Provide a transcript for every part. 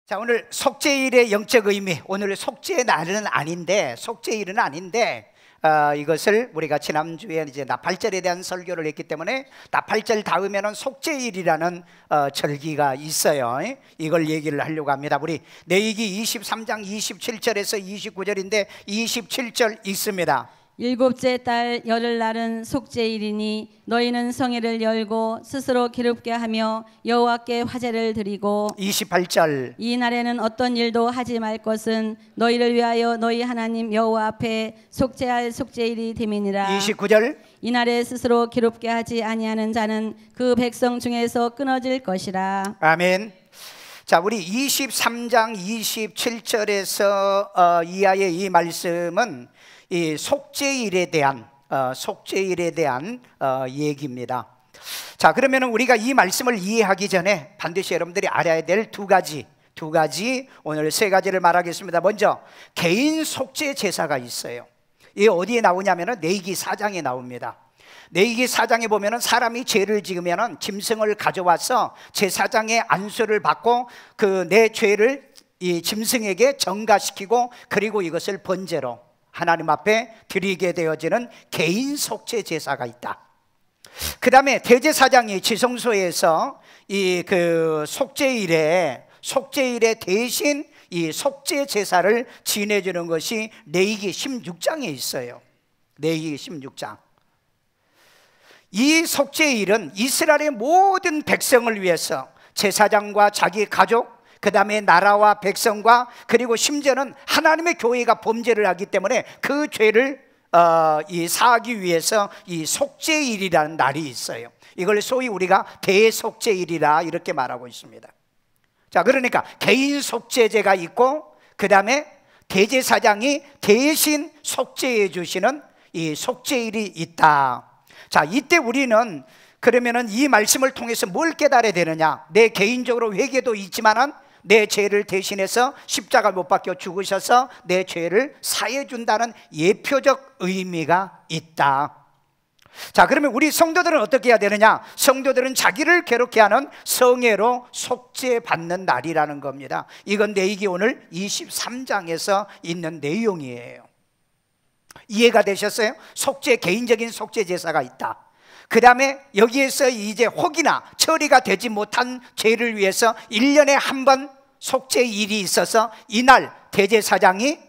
자, 오늘 속죄일의 영적 의미, 오늘 속죄의 날은 아닌데, 속죄일은 아닌데, 이것을 우리가 지난주에 이제 나팔절에 대한 설교를 했기 때문에 나팔절 다음에는 속죄일이라는 절기가 있어요. 이걸 얘기를 하려고 합니다. 우리 레위기 23장 27절에서 29절인데 27절 있습니다. 일곱째 달 열흘날은 속죄일이니 너희는 성회를 열고 스스로 기롭게 하며 여호와께 화제를 드리고 28절 이 날에는 어떤 일도 하지 말 것은 너희를 위하여 너희 하나님 여호와 앞에 속죄할 속죄일이 됨이니라. 29절 이 날에 스스로 기롭게 하지 아니하는 자는 그 백성 중에서 끊어질 것이라. 아멘. 자, 우리 23장 27절에서 이하의 이 말씀은 이 속죄일에 대한 얘기입니다. 자, 그러면은 우리가 이 말씀을 이해하기 전에 반드시 여러분들이 알아야 될 두 가지 오늘 세 가지를 말하겠습니다. 먼저 개인 속죄 제사가 있어요. 이게 어디에 나오냐면은 레위기 4장에 나옵니다. 레위기 4장에 보면은 사람이 죄를 지으면은 짐승을 가져와서 제사장의 안수를 받고 그 내 죄를 이 짐승에게 전가시키고 그리고 이것을 번제로 하나님 앞에 드리게 되어지는 개인 속죄 제사가 있다. 그 다음에 대제사장이 지성소에서 이 그 속죄일에 대신 이 속죄 제사를 지내주는 것이 레위기 16장에 있어요. 레위기 16장. 이 속죄일은 이스라엘의 모든 백성을 위해서 제사장과 자기 가족, 그 다음에 나라와 백성과 그리고 심지어는 하나님의 교회가 범죄를 하기 때문에 그 죄를 사하기 위해서 이 속죄일이라는 날이 있어요. 이걸 소위 우리가 대속죄일이라 이렇게 말하고 있습니다. 자, 그러니까 개인 속죄제가 있고 그 다음에 대제사장이 대신 속죄해 주시는 이 속죄일이 있다. 자, 이때 우리는 그러면은 이 말씀을 통해서 뭘 깨달아야 되느냐? 내 개인적으로 회개도 있지만은 내 죄를 대신해서 십자가 못 박혀 죽으셔서 내 죄를 사해 준다는 예표적 의미가 있다. 자, 그러면 우리 성도들은 어떻게 해야 되느냐? 성도들은 자기를 괴롭게 하는 성회로 속죄받는 날이라는 겁니다. 이건 레위기 오늘 23장에서 있는 내용이에요. 이해가 되셨어요? 개인적인 속죄 제사가 있다. 그 다음에 여기에서 이제 혹이나 처리가 되지 못한 죄를 위해서 1년에 한 번 속죄일이 있어서 이날 대제사장이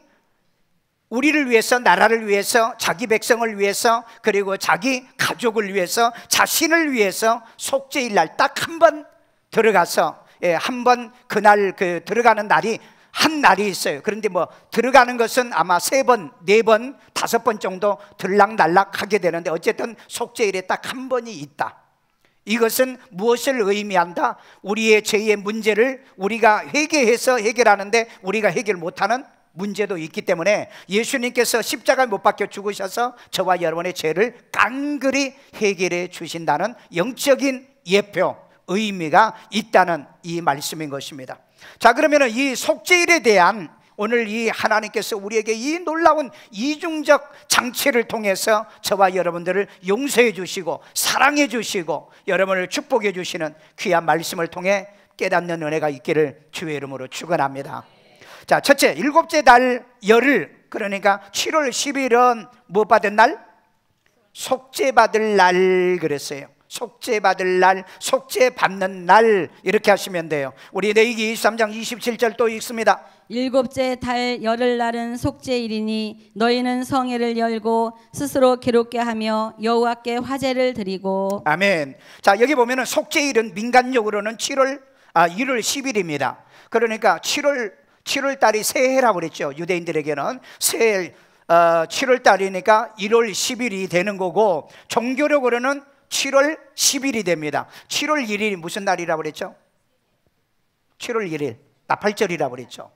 우리를 위해서, 나라를 위해서, 자기 백성을 위해서, 그리고 자기 가족을 위해서, 자신을 위해서 속죄일 날 딱 한 번 들어가서 한 번 그날 들어가는 날이 한 날이 있어요. 그런데 뭐 들어가는 것은 아마 3번, 4번, 5번 정도 들락날락 하게 되는데 어쨌든 속죄일에 딱 한 번이 있다. 이것은 무엇을 의미한다? 우리의 죄의 문제를 우리가 회개해서 해결하는데 우리가 해결 못하는 문제도 있기 때문에 예수님께서 십자가에 못 박혀 죽으셔서 저와 여러분의 죄를 깡그리 해결해 주신다는 영적인 예표, 의미가 있다는 이 말씀인 것입니다. 자, 그러면 이 속죄일에 대한 오늘 이 하나님께서 우리에게 이 놀라운 이중적 장치를 통해서 저와 여러분들을 용서해 주시고 사랑해 주시고 여러분을 축복해 주시는 귀한 말씀을 통해 깨닫는 은혜가 있기를 주의 이름으로 축원합니다. 자, 첫째, 일곱째 달 열흘, 그러니까 7월 10일은 무엇 받은 날? 속죄받을 날 그랬어요. 속죄받을 날, 속죄받는 날 이렇게 하시면 돼요. 우리 레위기 23장 27절 또 읽습니다. 일곱째 달 열흘날은 속죄일이니 너희는 성회를 열고 스스로 기롭게 하며 여호와께 화제를 드리고. 아멘. 자, 여기 보면은 속죄일은 민간적으로는 1월 10일입니다. 그러니까 7월 달이 새해라고 그랬죠. 유대인들에게는 새해 7월 달이니까 1월 10일이 되는 거고 종교력으로는 7월 10일이 됩니다. 7월 1일이 무슨 날이라고 그랬죠? 7월 1일 나팔절이라고 그랬죠.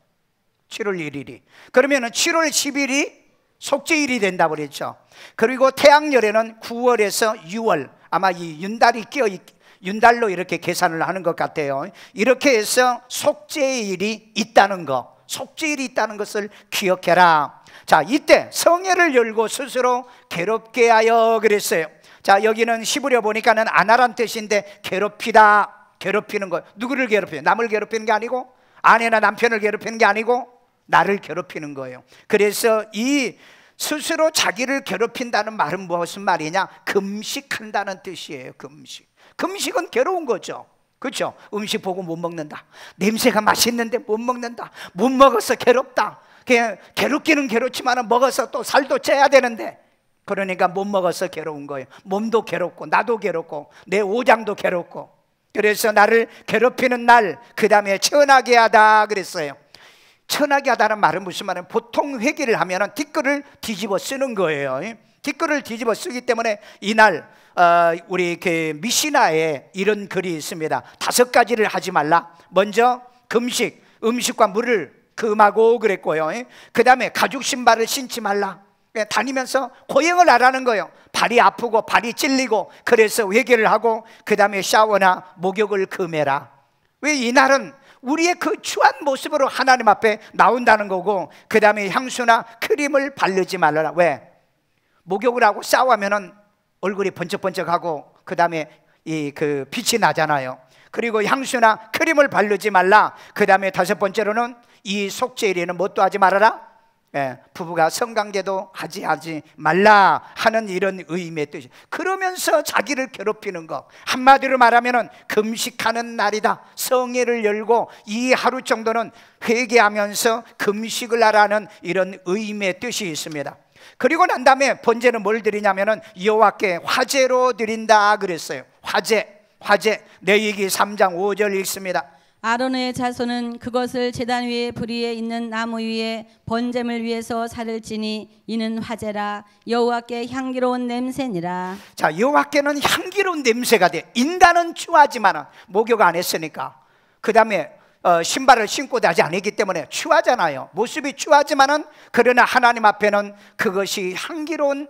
7월 1일이 그러면은 7월 10일이 속죄일이 된다고 그랬죠. 그리고 태양열에는 9월에서 6월 아마 이 윤달로 이렇게 계산을 하는 것 같아요. 이렇게 해서 속죄일이 있다는 거, 속죄일이 있다는 것을 기억해라. 자, 이때 성회를 열고 스스로 괴롭게 하여 그랬어요. 자, 여기는 히브리어 보니까는 아나란 뜻인데 괴롭히다, 괴롭히는 거. 누구를 괴롭히는? 남을 괴롭히는 게 아니고 아내나 남편을 괴롭히는 게 아니고 나를 괴롭히는 거예요. 그래서 이 스스로 자기를 괴롭힌다는 말은 무슨 말이냐? 금식한다는 뜻이에요. 금식은 괴로운 거죠. 그렇죠? 음식 보고 못 먹는다. 냄새가 맛있는데 못 먹는다. 못 먹어서 괴롭다. 그냥 괴롭기는 괴롭지만 먹어서 또 살도 쪄야 되는데, 그러니까 못 먹어서 괴로운 거예요. 몸도 괴롭고 나도 괴롭고 내 오장도 괴롭고. 그래서 나를 괴롭히는 날, 그 다음에 천하게 하다 그랬어요. 천하게 하다는 말은 무슨 말이에요? 보통 회개를 하면 뒷글을 뒤집어 쓰는 거예요. 뒷글을 뒤집어 쓰기 때문에 이날 우리 그 미시나에 이런 글이 있습니다. 5가지를 하지 말라. 먼저 금식, 음식과 물을 금하고 그랬고요. 그 다음에 가죽 신발을 신지 말라. 다니면서 고행을 하라는 거예요. 발이 아프고 발이 찔리고, 그래서 회개를 하고 그 다음에 샤워나 목욕을 금해라. 왜? 이날은 우리의 그 추한 모습으로 하나님 앞에 나온다는 거고, 그 다음에 향수나 크림을 바르지 말라. 왜? 목욕을 하고 샤워하면은 얼굴이 번쩍번쩍하고 그 다음에 그 빛이 나잖아요. 그리고 향수나 크림을 바르지 말라. 그 다음에 5번째로는 이 속죄일에는 뭣도 하지 말아라. 부부가 성관계도 하지 말라 하는 이런 의미의 뜻이. 그러면서 자기를 괴롭히는 거, 한마디로 말하면은 금식하는 날이다. 성회를 열고 이 하루 정도는 회개하면서 금식을 하라는 이런 의미의 뜻이 있습니다. 그리고 난 다음에 번제는 뭘 드리냐면은 여호와께 화제로 드린다 그랬어요. 화제. 레위기 3장 5절 읽습니다. 아론의 자손은 그것을 제단 위에 불 위에 있는 나무 위에 번제물 위에서 살을 찌니 이는 화제라. 여호와께 향기로운 냄새니라. 자, 여호와께는 향기로운 냄새가 돼. 인간은 추하지만 목욕 안 했으니까, 그 다음에 신발을 신고 나지 않기 때문에 추하잖아요. 모습이 추하지만은, 그러나 하나님 앞에는 그것이 향기로운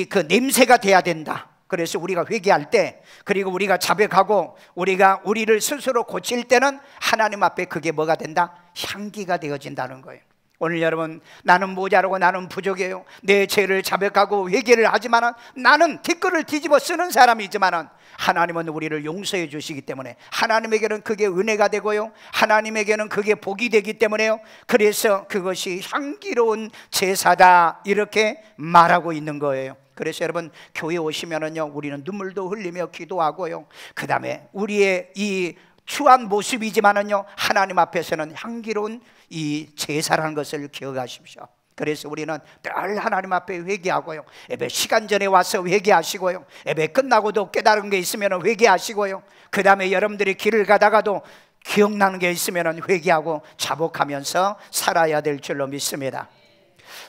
그 냄새가 돼야 된다. 그래서 우리가 회개할 때, 그리고 우리가 자백하고 우리가 우리를 스스로 고칠 때는 하나님 앞에 그게 뭐가 된다? 향기가 되어진다는 거예요. 오늘 여러분, 나는 모자라고 나는 부족해요. 내 죄를 자백하고 회개를 하지만 나는 뒷글을 뒤집어 쓰는 사람이지만 하나님은 우리를 용서해 주시기 때문에 하나님에게는 그게 은혜가 되고요, 하나님에게는 그게 복이 되기 때문에요. 그래서 그것이 향기로운 제사다 이렇게 말하고 있는 거예요. 그래서 여러분, 교회 오시면은요, 우리는 눈물도 흘리며 기도하고요, 그 다음에 우리의 이 추한 모습이지만은요, 하나님 앞에서는 향기로운 이 제사라는 것을 기억하십시오. 그래서 우리는 늘 하나님 앞에 회개하고요, 예배 시간 전에 와서 회개하시고요, 예배 끝나고도 깨달은 게 있으면 회개하시고요, 그 다음에 여러분들이 길을 가다가도 기억나는 게 있으면 회개하고 자복하면서 살아야 될 줄로 믿습니다.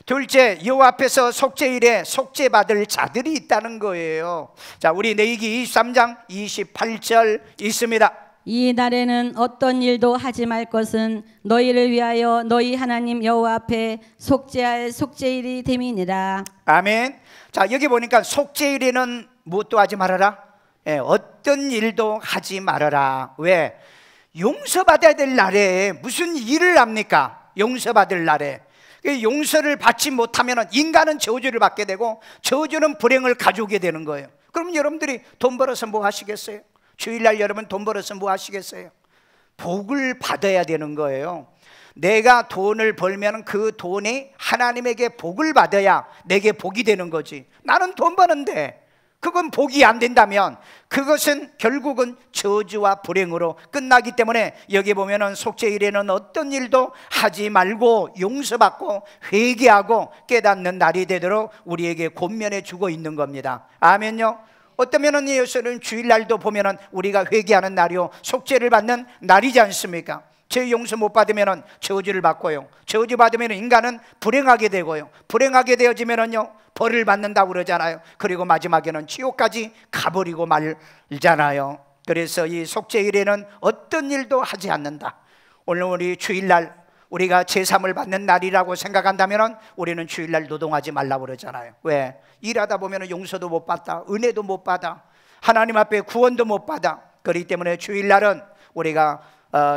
둘째, 여호와 앞에서 속죄일에 속죄받을 자들이 있다는 거예요. 자, 우리 레위기 23장 28절 있습니다. 이 날에는 어떤 일도 하지 말 것은 너희를 위하여 너희 하나님 여호와 앞에 속죄할 속죄일이 됨이니라. 아멘. 자, 여기 보니까 속죄일에는 무엇도 하지 말아라. 어떤 일도 하지 말아라. 왜? 용서받아야 될 날에 무슨 일을 합니까? 용서받을 날에. 용서를 받지 못하면 인간은 저주를 받게 되고 저주는 불행을 가져오게 되는 거예요. 그럼 여러분들이 돈 벌어서 뭐 하시겠어요? 주일날 여러분 돈 벌어서 뭐 하시겠어요? 복을 받아야 되는 거예요. 내가 돈을 벌면 그 돈이 하나님에게 복을 받아야 내게 복이 되는 거지. 나는 돈 버는데 그건 복이 안 된다면 그것은 결국은 저주와 불행으로 끝나기 때문에 여기 보면은 속죄일에는 어떤 일도 하지 말고 용서받고 회개하고 깨닫는 날이 되도록 우리에게 권면해 주고 있는 겁니다. 아멘요. 어떠면은 예수는 주일날도 보면은 우리가 회개하는 날이요, 속죄를 받는 날이지 않습니까? 죄 용서 못 받으면은 저주를 받고요, 저주 받으면 인간은 불행하게 되고요, 불행하게 되어지면은요 벌을 받는다고 그러잖아요. 그리고 마지막에는 지옥까지 가버리고 말잖아요. 그래서 이 속죄일에는 어떤 일도 하지 않는다. 오늘 우리 주일날 우리가 제3을 받는 날이라고 생각한다면 우리는 주일날 노동하지 말라고 그러잖아요. 왜? 일하다 보면 용서도 못 받다, 은혜도 못 받아, 하나님 앞에 구원도 못 받아. 그렇기 때문에 주일날은 우리가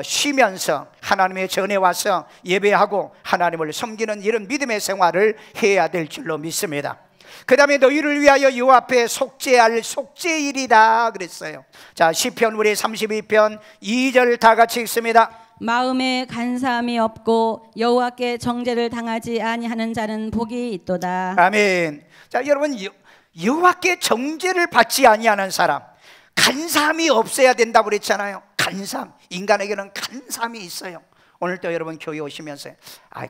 쉬면서 하나님의 전에 와서 예배하고 하나님을 섬기는 이런 믿음의 생활을 해야 될 줄로 믿습니다. 그 다음에 너희를 위하여 여호와 앞에 속죄할 속죄일이다 그랬어요. 자, 시편 우리 32편 2절 다 같이 읽습니다. 마음에 간사함이 없고 여호와께 정죄를 당하지 아니하는 자는 복이 있도다. 아멘. 자, 여러분, 여호와께 정죄를 받지 아니하는 사람, 간사함이 없어야 된다고 그랬잖아요. 간사함, 인간에게는 간사함이 있어요. 오늘 또 여러분 교회 오시면서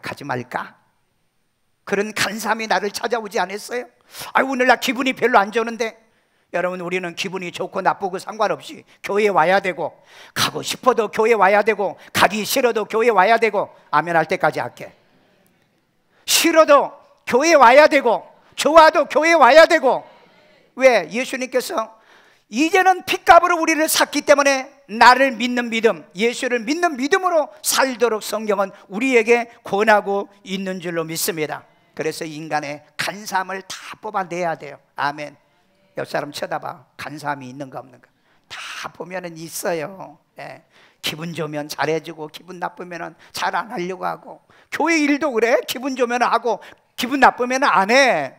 가지 말까? 그런 간사함이 나를 찾아오지 않았어요? 오늘 나 기분이 별로 안 좋은데. 여러분, 우리는 기분이 좋고 나쁘고 상관없이 교회에 와야 되고, 가고 싶어도 교회에 와야 되고, 가기 싫어도 교회에 와야 되고, 아멘 할 때까지 할게. 싫어도 교회에 와야 되고, 좋아도 교회에 와야 되고. 왜? 예수님께서 이제는 핏값으로 우리를 샀기 때문에 나를 믿는 믿음, 예수를 믿는 믿음으로 살도록 성경은 우리에게 권하고 있는 줄로 믿습니다. 그래서 인간의 간사함을 다 뽑아내야 돼요. 아멘. 옆 사람 쳐다봐. 간사함이 있는가 없는가 다 보면은 있어요. 네. 기분 좋으면 잘해주고, 기분 나쁘면 잘 안 하려고 하고, 교회 일도 그래. 기분 좋으면 하고, 기분 나쁘면 안 해.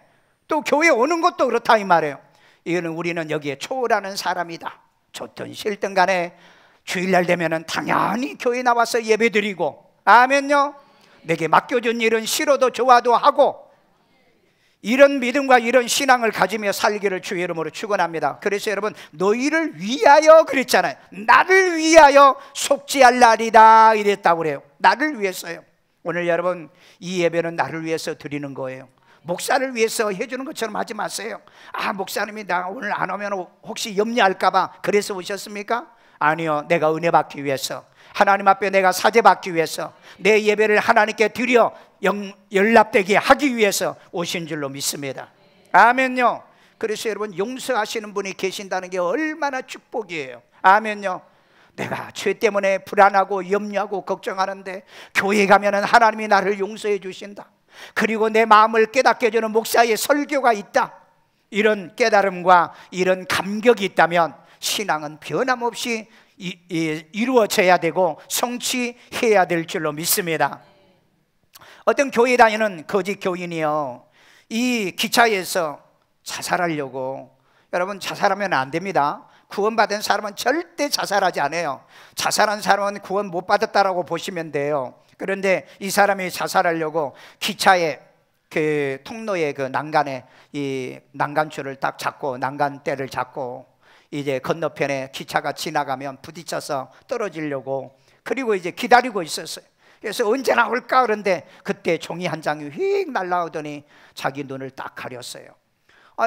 또 교회 오는 것도 그렇다 이 말이에요. 이거는 우리는 여기에 초월하는 사람이다. 좋든 싫든 간에 주일날 되면은 당연히 교회 나와서 예배드리고, 아멘요. 내게 맡겨준 일은 싫어도 좋아도 하고, 이런 믿음과 이런 신앙을 가지며 살기를 주의 이름으로 축원합니다. 그래서 여러분, 너희를 위하여 그랬잖아요. 나를 위하여 속죄할 날이다 이랬다고 그래요. 나를 위해서요. 오늘 여러분, 이 예배는 나를 위해서 드리는 거예요. 목사를 위해서 해주는 것처럼 하지 마세요. 목사님이 나 오늘 안 오면 혹시 염려할까 봐 그래서 오셨습니까? 아니요. 내가 은혜 받기 위해서, 하나님 앞에 내가 사죄 받기 위해서, 내 예배를 하나님께 드려 연락되게 하기 위해서 오신 줄로 믿습니다. 아멘요. 그래서 여러분, 용서하시는 분이 계신다는 게 얼마나 축복이에요. 아멘요. 내가 죄 때문에 불안하고 염려하고 걱정하는데 교회 가면은 하나님이 나를 용서해 주신다. 그리고 내 마음을 깨닫게 해주는 목사의 설교가 있다. 이런 깨달음과 이런 감격이 있다면 신앙은 변함없이 이루어져야 되고 성취해야 될 줄로 믿습니다. 어떤 교회 다니는 거짓 교인이요, 이 기차에서 자살하려고. 여러분, 자살하면 안 됩니다. 구원받은 사람은 절대 자살하지 않아요. 자살한 사람은 구원 못 받았다라고 보시면 돼요. 그런데 이 사람이 자살하려고 기차에 그 통로의 그 난간에 이 난간줄을 딱 잡고, 난간대를 잡고, 이제 건너편에 기차가 지나가면 부딪혀서 떨어지려고, 그리고 이제 기다리고 있었어요. 그래서 언제 나올까 그런데 그때 종이 한 장이 휙 날라오더니 자기 눈을 딱 가렸어요.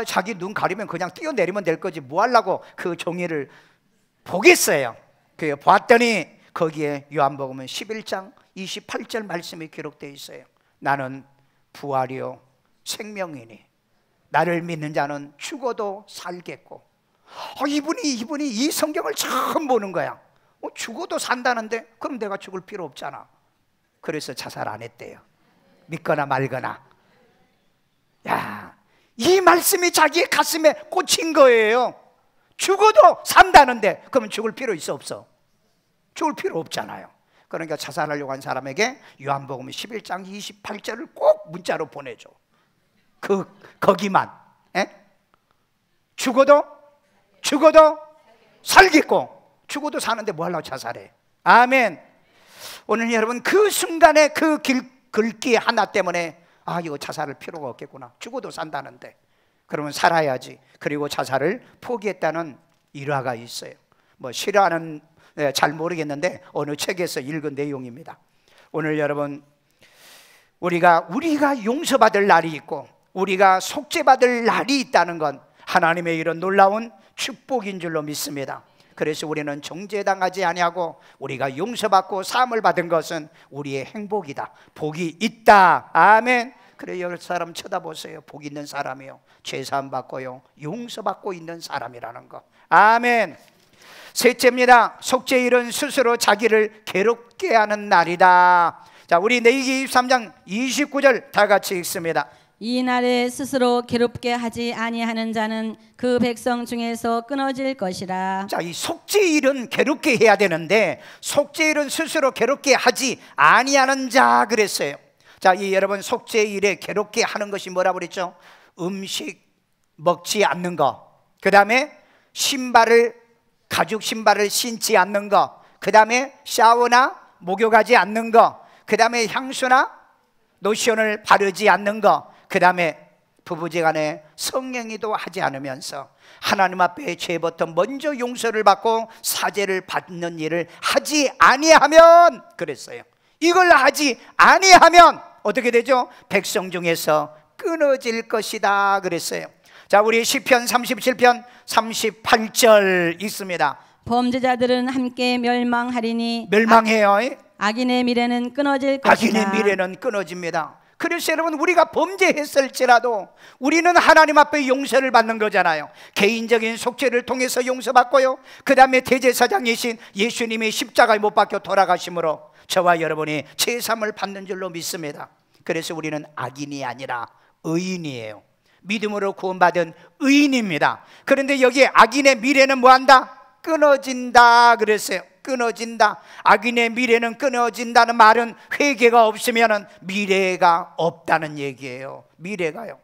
자기 눈 가리면 그냥 뛰어내리면 될 거지 뭐 하려고 그 종이를 보겠어요. 그 봤더니 거기에 요한복음 11장 28절 말씀이 기록되어 있어요. 나는 부활이요 생명이니 나를 믿는 자는 죽어도 살겠고. 이분이 이 성경을 처음 보는 거야. 죽어도 산다는데 그럼 내가 죽을 필요 없잖아. 그래서 자살 안 했대요. 믿거나 말거나. 이 말씀이 자기의 가슴에 꽂힌 거예요. 죽어도 산다는데 그러면 죽을 필요 있어 없어? 죽을 필요 없잖아요. 그러니까 자살하려고 한 사람에게 요한복음 11장 28절을 꼭 문자로 보내줘. 거기만. 죽어도 살겠고, 죽어도 사는데 뭐 하려고 자살해? 아멘. 오늘 여러분, 그 순간에 그 글귀 하나 때문에 이거 자살할 필요가 없겠구나. 죽어도 산다는데 그러면 살아야지. 그리고 자살을 포기했다는 일화가 있어요. 뭐 싫어하는, 잘 모르겠는데 어느 책에서 읽은 내용입니다. 오늘 여러분, 우리가 용서받을 날이 있고 우리가 속죄받을 날이 있다는 건 하나님의 이런 놀라운 축복인 줄로 믿습니다. 그래서 우리는 정죄당하지 아니하고 우리가 용서받고 사함을 받은 것은 우리의 행복이다. 복이 있다. 아멘. 그래, 여러 사람 쳐다보세요. 복 있는 사람이요, 죄사함 받고요, 용서받고 있는 사람이라는 거. 아멘. 셋째입니다. 속죄일은 스스로 자기를 괴롭게 하는 날이다. 자, 우리 레위기 23장 29절 다 같이 읽습니다. 이 날에 스스로 괴롭게 하지 아니하는 자는 그 백성 중에서 끊어질 것이라. 자, 이 속죄일은 괴롭게 해야 되는데 속죄일은 스스로 괴롭게 하지 아니하는 자 그랬어요. 자, 이 여러분, 속죄일에 괴롭게 하는 것이 뭐라고 그랬죠? 음식 먹지 않는 거, 그 다음에 가죽 신발을 신지 않는 거, 그 다음에 샤워나 목욕하지 않는 거, 그 다음에 향수나 로션을 바르지 않는 거, 그 다음에 부부지간에 성행위도 하지 않으면서 하나님 앞에 죄부터 먼저 용서를 받고 사죄를 받는 일을 하지 아니하면, 그랬어요. 이걸 하지 아니하면 어떻게 되죠? 백성 중에서 끊어질 것이다 그랬어요. 자, 우리 시편 37편 38절 있습니다. 범죄자들은 함께 멸망하리니, 멸망해요. 악인의 미래는 끊어질 것이다. 악인의 미래는 끊어집니다. 그래서 여러분, 우리가 범죄했을지라도 우리는 하나님 앞에 용서를 받는 거잖아요. 개인적인 속죄를 통해서 용서받고요, 그 다음에 대제사장이신 예수님이 십자가에 못 박혀 돌아가심으로 저와 여러분이 제사함을 받는 줄로 믿습니다. 그래서 우리는 악인이 아니라 의인이에요. 믿음으로 구원받은 의인입니다. 그런데 여기에 악인의 미래는 뭐한다? 끊어진다 그랬어요. 끊어진다. 악인의 미래는 끊어진다는 말은 회개가 없으면 미래가 없다는 얘기예요. 미래가요.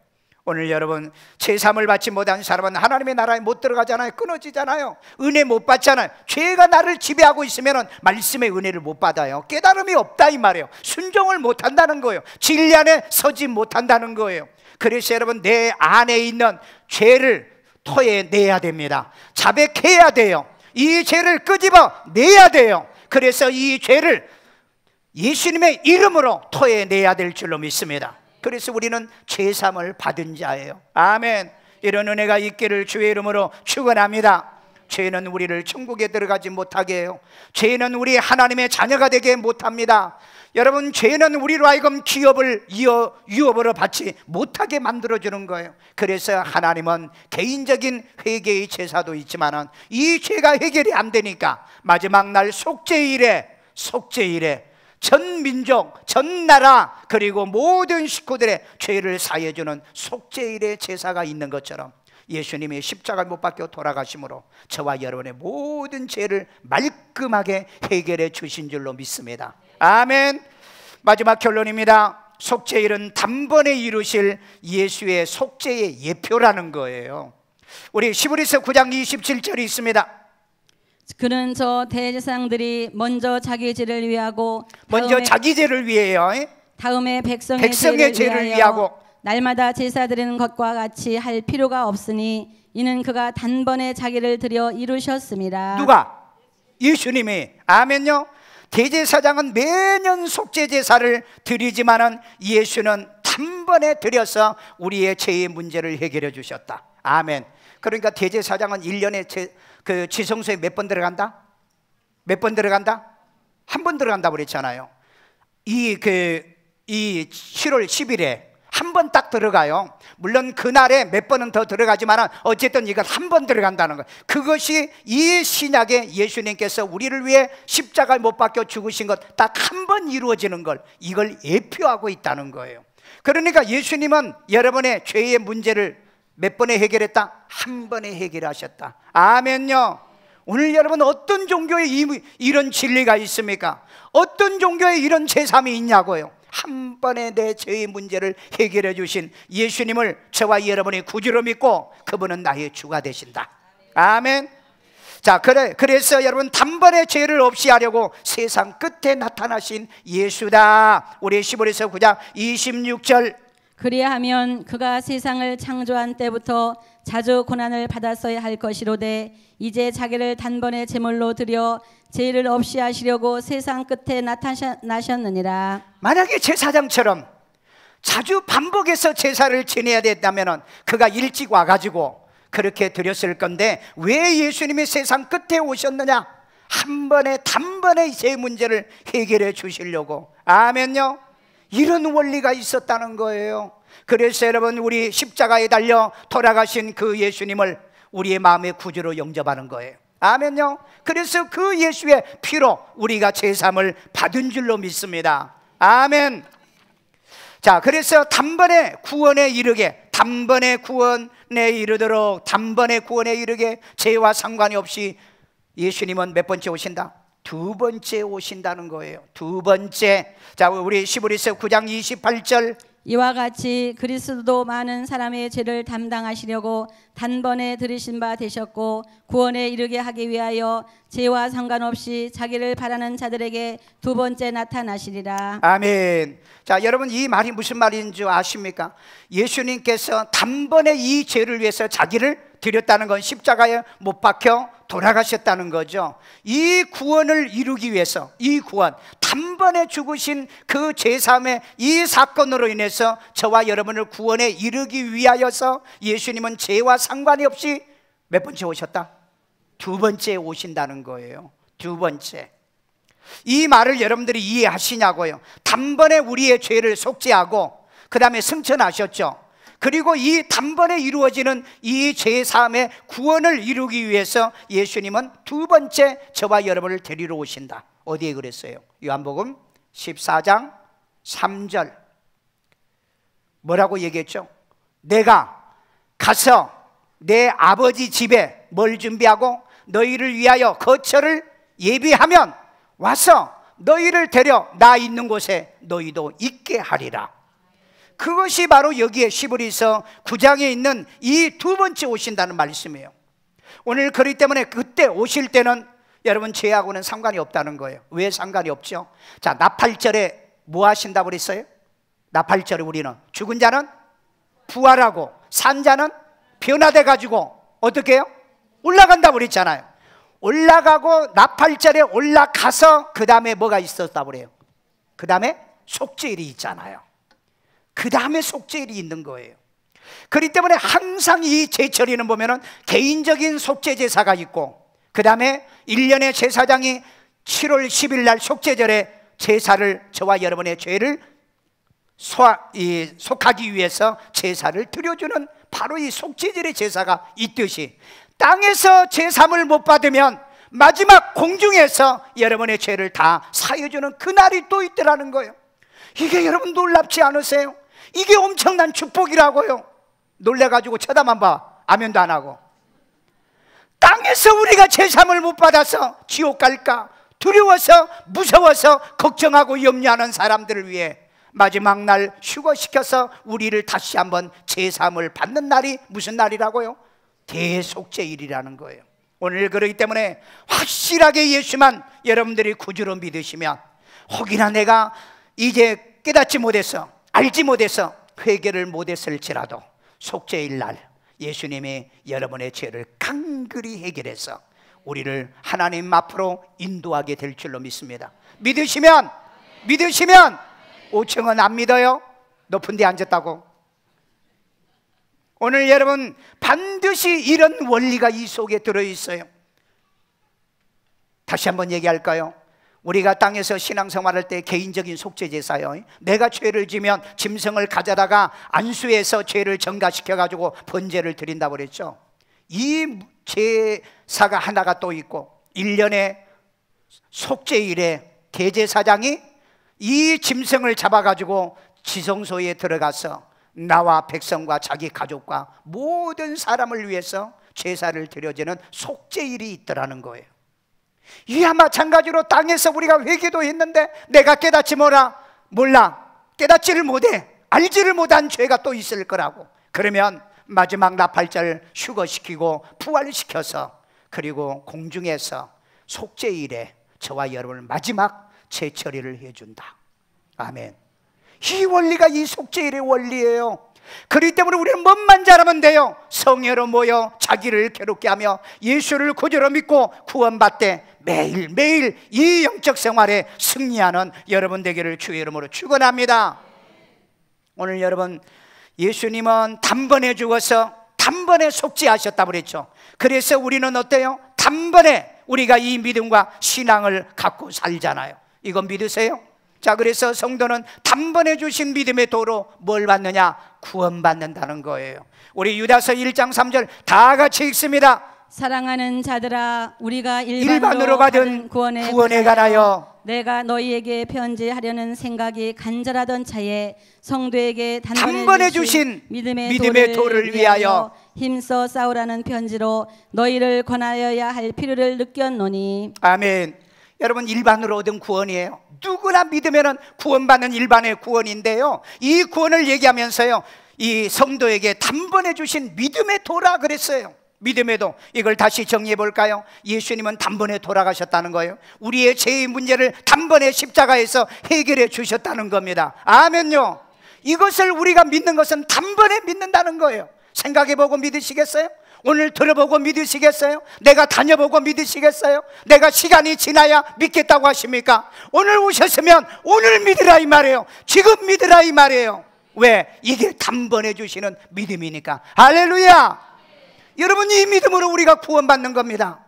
오늘 여러분, 제사함을 받지 못한 사람은 하나님의 나라에 못 들어가잖아요. 끊어지잖아요. 은혜 못 받잖아요. 죄가 나를 지배하고 있으면 말씀의 은혜를 못 받아요. 깨달음이 없다 이 말이에요. 순종을 못한다는 거예요. 진리 안에 서지 못한다는 거예요. 그래서 여러분, 내 안에 있는 죄를 토해내야 됩니다. 자백해야 돼요. 이 죄를 끄집어 내야 돼요. 그래서 이 죄를 예수님의 이름으로 토해내야 될 줄로 믿습니다. 그래서 우리는 죄사함을 받은 자예요. 아멘. 이런 은혜가 있기를 주의 이름으로 축원합니다. 죄는 우리를 천국에 들어가지 못하게 해요. 죄는 우리 하나님의 자녀가 되게 못합니다. 여러분, 죄는 우리로 하여금 유업으로 받지 못하게 만들어주는 거예요. 그래서 하나님은 개인적인 회개의 제사도 있지만 이 죄가 해결이 안 되니까 마지막 날 속죄일에 전 민족, 전 나라, 그리고 모든 식구들의 죄를 사해주는 속죄일의 제사가 있는 것처럼 예수님이 십자가에 못 박혀 돌아가심으로 저와 여러분의 모든 죄를 말끔하게 해결해 주신 줄로 믿습니다. 아멘. 마지막 결론입니다. 속죄일은 단번에 이루실 예수의 속죄의 예표라는 거예요. 우리 시브리서 9장 27절이 있습니다. 그는 저 대제사장들이 먼저 자기 죄를 위하고 자기 죄를 위해요. 다음에 백성의 죄를 위하고 날마다 제사 드리는 것과 같이 할 필요가 없으니 이는 그가 단번에 자기를 드려 이루셨습니다. 누가? 예수님이. 아멘요. 대제사장은 매년 속죄 제사를 드리지만은 예수는 단번에 드려서 우리의 죄의 문제를 해결해 주셨다. 아멘. 그러니까 대제사장은 1년에 그 지성소에 몇 번 들어간다? 몇 번 들어간다? 한 번 들어간다고 그랬잖아요. 이 7월 10일에 한 번 딱 들어가요. 물론 그날에 몇 번은 더 들어가지만 어쨌든 이건 한 번 들어간다는 거예요. 그것이 이 신약에 예수님께서 우리를 위해 십자가에 못 박혀 죽으신 것 딱 한 번 이루어지는 걸, 이걸 예표하고 있다는 거예요. 그러니까 예수님은 여러분의 죄의 문제를 몇 번에 해결했다? 한 번에 해결하셨다. 아멘요. 오늘 여러분, 어떤 종교에 이런 진리가 있습니까? 어떤 종교에 이런 제사함이 있냐고요. 한 번에 내 죄의 문제를 해결해 주신 예수님을 저와 여러분이 구주로 믿고 그분은 나의 주가 되신다. 아멘. 자, 그래서 여러분, 단번에 죄를 없이 하려고 세상 끝에 나타나신 예수다. 우리 시브리서 9장 26절. 그리하면 그가 세상을 창조한 때부터 자주 고난을 받았어야 할 것이로되 이제 자기를 단번에 제물로 드려 죄를 없이 하시려고 세상 끝에 나타나셨느니라. 만약에 제사장처럼 자주 반복해서 제사를 지내야 됐다면 그가 일찍 와가지고 그렇게 드렸을 건데 왜 예수님이 세상 끝에 오셨느냐? 한 번에 단번에 제 문제를 해결해 주시려고. 아멘요. 이런 원리가 있었다는 거예요. 그래서 여러분, 우리 십자가에 달려 돌아가신 그 예수님을 우리의 마음의 구주로 영접하는 거예요. 아멘요. 그래서 그 예수의 피로 우리가 제사함을 받은 줄로 믿습니다. 아멘. 자, 그래서 단번에 구원에 이르게, 단번에 구원에 이르도록, 단번에 구원에 이르게 죄와 상관이 없이 예수님은 몇 번째 오신다? 두 번째 오신다는 거예요. 두 번째. 자, 우리 시브리서 9장 28절. 이와 같이 그리스도도 많은 사람의 죄를 담당하시려고 단번에 들으신 바 되셨고 구원에 이르게 하기 위하여 죄와 상관없이 자기를 바라는 자들에게 두 번째 나타나시리라. 아멘. 자, 여러분 이 말이 무슨 말인 줄 아십니까? 예수님께서 단번에 이 죄를 위해서 자기를 드렸다는 건 십자가에 못 박혀 돌아가셨다는 거죠. 이 구원을 이루기 위해서, 이 구원, 단번에 죽으신 그 죄사함의 이 사건으로 인해서 저와 여러분을 구원에 이르기 위하여서 예수님은 죄와 상관이 없이 몇 번째 오셨다? 두 번째 오신다는 거예요. 두 번째. 이 말을 여러분들이 이해하시냐고요. 단번에 우리의 죄를 속죄하고 그 다음에 승천하셨죠. 그리고 이 단번에 이루어지는 이 죄사함의 구원을 이루기 위해서 예수님은 두 번째 저와 여러분을 데리러 오신다. 어디에 그랬어요? 요한복음 14장 3절 뭐라고 얘기했죠? 내가 가서 내 아버지 집에 뭘 준비하고 너희를 위하여 거처를 예비하면 와서 너희를 데려 나 있는 곳에 너희도 있게 하리라. 그것이 바로 여기에 시브리서 9장에 있는 이 두 번째 오신다는 말씀이에요. 오늘 그렇기 때문에 그때 오실 때는 여러분 죄하고는 상관이 없다는 거예요. 왜 상관이 없죠? 자, 나팔절에 뭐 하신다고 그랬어요? 나팔절에 우리는 죽은 자는 부활하고 산 자는 변화돼 가지고 어떻게 해요? 올라간다고 그랬잖아요. 올라가고 나팔절에 올라가서 그 다음에 뭐가 있었다고 그래요? 그 다음에 속죄일이 있잖아요. 그 다음에 속죄일이 있는 거예요. 그렇기 때문에 항상 이 제철에는 보면은 개인적인 속죄 제사가 있고 그 다음에 1년의 제사장이 7월 10일 날 속죄절에 제사를 저와 여러분의 죄를 속하기 위해서 제사를 드려주는 바로 이 속죄절의 제사가 있듯이 땅에서 제사를 못 받으면 마지막 공중에서 여러분의 죄를 다 사해주는 그날이 또 있더라는 거예요. 이게 여러분 놀랍지 않으세요? 이게 엄청난 축복이라고요. 놀래가지고 쳐다만 봐. 아멘도 안 하고. 땅에서 우리가 제사를 못 받아서 지옥 갈까 두려워서 무서워서 걱정하고 염려하는 사람들을 위해 마지막 날 휴거시켜서 우리를 다시 한번 제사를 받는 날이 무슨 날이라고요? 대속죄일이라는 거예요. 오늘 그러기 때문에 확실하게 예수만 여러분들이 구주로 믿으시면 혹이나 내가 이제 깨닫지 못해서 알지 못해서 회개를 못했을지라도 속죄일 날 예수님이 여러분의 죄를 간그리 해결해서 우리를 하나님 앞으로 인도하게 될 줄로 믿습니다. 믿으시면 5층은 안 믿어요? 높은 데 앉았다고? 오늘 여러분 반드시 이런 원리가 이 속에 들어있어요. 다시 한번 얘기할까요? 우리가 땅에서 신앙생활할 때 개인적인 속죄제사요. 내가 죄를 지면 짐승을 가져다가 안수해서 죄를 전가시켜가지고 번제를 드린다고 그랬죠. 이 제사가 하나가 또 있고 1년에 속죄일에 대제사장이 이 짐승을 잡아가지고 지성소에 들어가서 나와 백성과 자기 가족과 모든 사람을 위해서 제사를 드려지는 속죄일이 있더라는 거예요. 이와 마찬가지로 땅에서 우리가 회개도 했는데 내가 깨닫지 몰라 깨닫지를 못해 알지를 못한 죄가 또 있을 거라고. 그러면 마지막 나팔절 휴거시키고 부활시켜서 그리고 공중에서 속죄일에 저와 여러분을 마지막 재처리를 해준다. 아멘. 이 원리가 이 속죄일의 원리예요. 그렇기 때문에 우리는 뭔만 잘하면 돼요. 성회로 모여 자기를 괴롭게 하며 예수를 구주로 믿고 구원받되 매일매일 이 영적 생활에 승리하는 여러분 되기를 주의 이름으로 축원합니다. 오늘 여러분 예수님은 단번에 죽어서 단번에 속죄하셨다고 그랬죠. 그래서 우리는 어때요? 단번에 우리가 이 믿음과 신앙을 갖고 살잖아요. 이건 믿으세요? 자, 그래서 성도는 단번에 주신 믿음의 도로 뭘 받느냐? 구원받는다는 거예요. 우리 유다서 1장 3절 다 같이 읽습니다. 사랑하는 자들아, 우리가 일반으로 받은 구원에 관하여 내가 너희에게 편지하려는 생각이 간절하던 차에 성도에게 단번에 주신 믿음의 도를 위하여 힘써 싸우라는 편지로 너희를 권하여야 할 필요를 느꼈노니. 아멘. 여러분, 일반으로 얻은 구원이에요. 누구나 믿으면 구원받는 일반의 구원인데요, 이 구원을 얘기하면서요, 이 성도에게 단번에 주신 믿음의 도라 그랬어요. 믿음의 도, 이걸 다시 정리해 볼까요? 예수님은 단번에 돌아가셨다는 거예요. 우리의 죄의 문제를 단번에 십자가에서 해결해 주셨다는 겁니다. 아멘요. 이것을 우리가 믿는 것은 단번에 믿는다는 거예요. 생각해보고 믿으시겠어요? 오늘 들어보고 믿으시겠어요? 내가 다녀보고 믿으시겠어요? 내가 시간이 지나야 믿겠다고 하십니까? 오늘 오셨으면 오늘 믿으라 이 말이에요. 지금 믿으라 이 말이에요. 왜? 이게 단번에 주시는 믿음이니까. 할렐루야. 여러분, 이 믿음으로 우리가 구원받는 겁니다.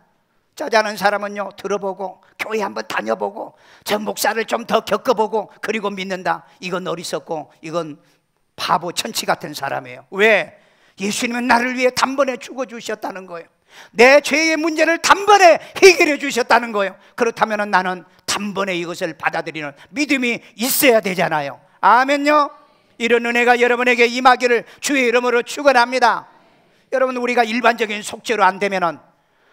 짜자는 사람은요, 들어보고 교회 한번 다녀보고 저 목사를 좀 더 겪어보고 그리고 믿는다. 이건 어리석고 이건 바보 천치 같은 사람이에요. 왜? 예수님은 나를 위해 단번에 죽어주셨다는 거예요. 내 죄의 문제를 단번에 해결해 주셨다는 거예요. 그렇다면 나는 단번에 이것을 받아들이는 믿음이 있어야 되잖아요. 아멘요. 이런 은혜가 여러분에게 임하기를 주의 이름으로 축원합니다. 여러분, 우리가 일반적인 속죄로 안 되면은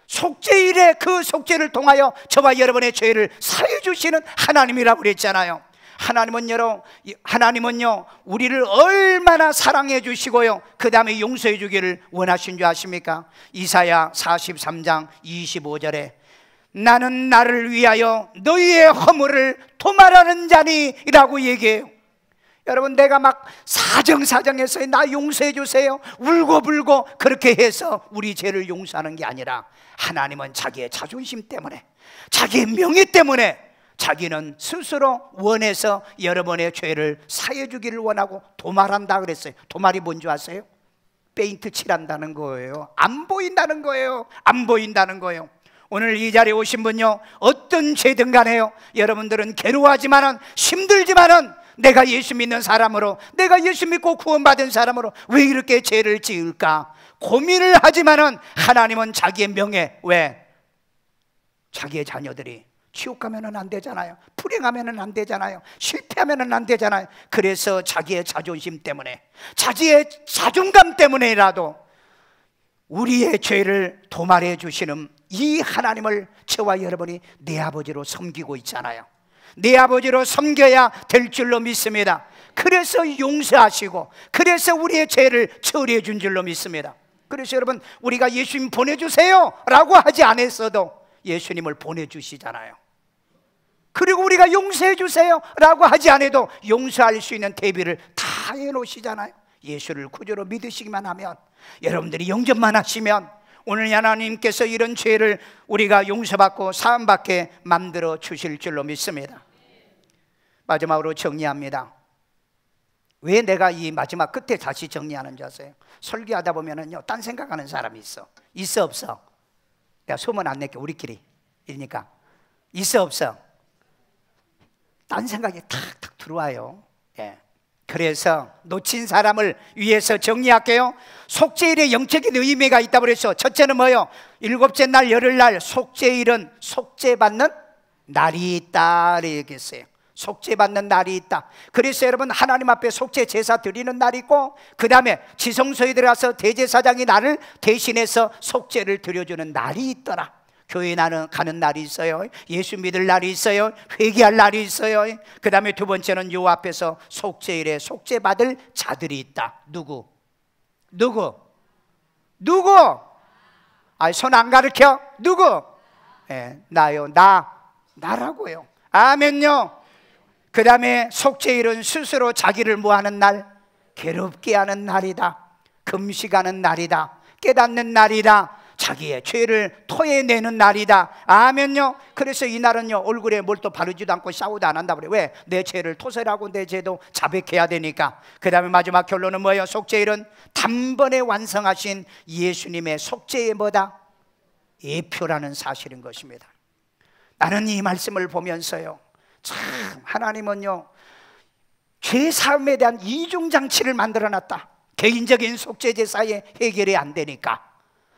속죄일에 그 속죄를 통하여 저와 여러분의 죄를 사해 주시는 하나님이라고 그랬잖아요. 하나님은요 우리를 얼마나 사랑해 주시고요, 그 다음에 용서해 주기를 원하신 줄 아십니까? 이사야 43장 25절에 나는 나를 위하여 너희의 허물을 도말하는 자니 라고 얘기해요. 여러분, 내가 막 사정사정해서 나 용서해 주세요 울고불고 그렇게 해서 우리 죄를 용서하는 게 아니라, 하나님은 자기의 자존심 때문에, 자기의 명예 때문에 자기는 스스로 원해서 여러분의 죄를 사해 주기를 원하고 도말한다 그랬어요. 도말이 뭔지 아세요? 페인트 칠한다는 거예요. 안 보인다는 거예요. 안 보인다는 거예요. 오늘 이 자리에 오신 분요, 어떤 죄든 간에요, 여러분들은 괴로워하지만은 힘들지만은 내가 예수 믿는 사람으로, 내가 예수 믿고 구원받은 사람으로 왜 이렇게 죄를 지을까 고민을 하지만은, 하나님은 자기의 명예, 왜? 자기의 자녀들이 지옥 가면은 안 되잖아요. 불행하면은 안 되잖아요. 실패하면은 안 되잖아요. 그래서 자기의 자존심 때문에, 자기의 자존감 때문에라도 우리의 죄를 도말해 주시는 이 하나님을 저와 여러분이 내 아버지로 섬기고 있잖아요. 내 아버지로 섬겨야 될 줄로 믿습니다. 그래서 용서하시고, 그래서 우리의 죄를 처리해 준 줄로 믿습니다. 그래서 여러분, 우리가 예수님 보내주세요 라고 하지 않았어도 예수님을 보내주시잖아요. 그리고 우리가 용서해 주세요 라고 하지 않아도 용서할 수 있는 대비를 다 해놓으시잖아요. 예수를 구주로 믿으시기만 하면, 여러분들이 영접만 하시면 오늘 하나님께서 이런 죄를 우리가 용서받고 사함받게 만들어 주실 줄로 믿습니다. 마지막으로 정리합니다. 왜 내가 이 마지막 끝에 다시 정리하는 줄 아세요? 설교하다 보면은요, 딴 생각하는 사람이 있어 없어? 내가 소문 안 낼게, 우리끼리 이러니까 있어 없어? 딴 생각이 탁탁 들어와요. 예. 그래서 놓친 사람을 위해서 정리할게요. 속죄일에 영적인 의미가 있다고 그랬죠. 첫째는 뭐요? 일곱째 날 열흘날 속죄일은 속죄받는 날이 있다 얘기했어요. 속죄받는 날이 있다. 그래서 여러분, 하나님 앞에 속죄 제사 드리는 날이 있고, 그 다음에 지성소에 들어가서 대제사장이 나를 대신해서 속죄를 드려주는 날이 있더라. 교회 나는 가는 날이 있어요. 예수 믿을 날이 있어요. 회개할 날이 있어요. 그 다음에 두 번째는 요 앞에서 속죄일에 속죄받을 자들이 있다. 누구? 손 안 가르쳐? 누구? 예, 나요. 나라고요. 아멘요. 그 다음에 속죄일은 스스로 자기를 뭐하는 날? 괴롭게 하는 날이다. 금식하는 날이다. 깨닫는 날이다. 자기의 죄를 토해내는 날이다. 아멘요. 그래서 이 날은요, 얼굴에 뭘 또 바르지도 않고 샤워도 안 한다 그래. 왜? 내 죄를 토설하고 내 죄도 자백해야 되니까. 그 다음에 마지막 결론은 뭐예요? 속죄일은 단번에 완성하신 예수님의 속죄의 뭐다? 예표라는 사실인 것입니다. 나는 이 말씀을 보면서요, 참 하나님은요, 죄 사함에 대한 이중장치를 만들어놨다. 개인적인 속죄 제사에 해결이 안 되니까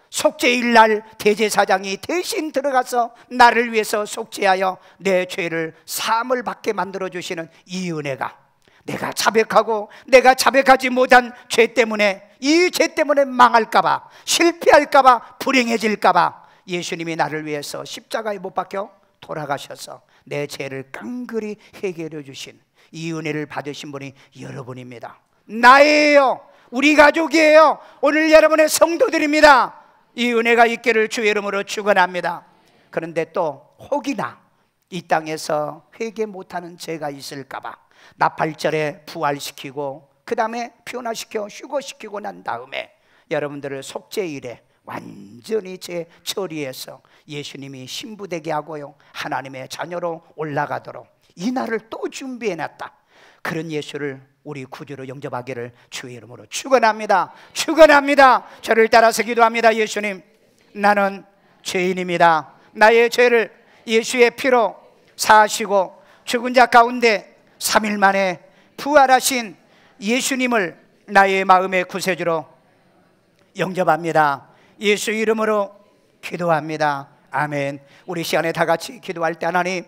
속죄일 날 대제사장이 대신 들어가서 나를 위해서 속죄하여 내 죄를 사함을 받게 만들어주시는 이 은혜가, 내가 자백하고 내가 자백하지 못한 죄 때문에, 이 죄 때문에 망할까봐, 실패할까봐, 불행해질까봐 예수님이 나를 위해서 십자가에 못 박혀 돌아가셔서 내 죄를 깡그리 해결해 주신 이 은혜를 받으신 분이 여러분입니다. 나예요. 우리 가족이에요. 오늘 여러분의 성도들입니다. 이 은혜가 있기를 주의 이름으로 축원합니다. 그런데 또 혹이나 이 땅에서 회개 못하는 죄가 있을까 봐 나팔절에 부활시키고 그 다음에 변화시켜 휴거시키고 난 다음에 여러분들을 속죄일에 완전히 처리해서 예수님이 신부되게 하고요, 하나님의 자녀로 올라가도록 이 날을 또 준비해놨다. 그런 예수를 우리 구주로 영접하기를 주의 이름으로 축원합니다. 축원합니다. 저를 따라서 기도합니다. 예수님, 나는 죄인입니다. 나의 죄를 예수의 피로 사하시고 죽은 자 가운데 3일 만에 부활하신 예수님을 나의 마음의 구세주로 영접합니다. 예수 이름으로 기도합니다. 아멘. 우리 시간에 다 같이 기도할 때 하나님,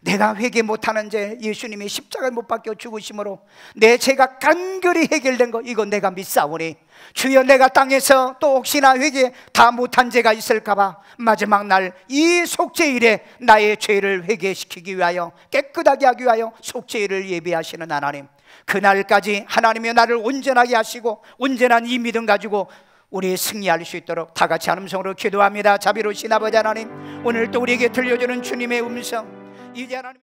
내가 회개 못하는 죄, 예수님이 십자가에 못 박혀 죽으심으로 내 죄가 간결히 해결된 거, 이거 내가 믿사오니 주여, 내가 땅에서 또 혹시나 회개 다 못한 죄가 있을까 봐 마지막 날 이 속죄일에 나의 죄를 회개시키기 위하여, 깨끗하게 하기 위하여 속죄일을 예비하시는 하나님, 그날까지 하나님이 나를 온전하게 하시고 온전한 이 믿음 가지고 우리 승리할 수 있도록 다 같이 한 음성으로 기도합니다. 자비로우신 아버지 하나님, 오늘 또 우리에게 들려주는 주님의 음성, 이제 하나님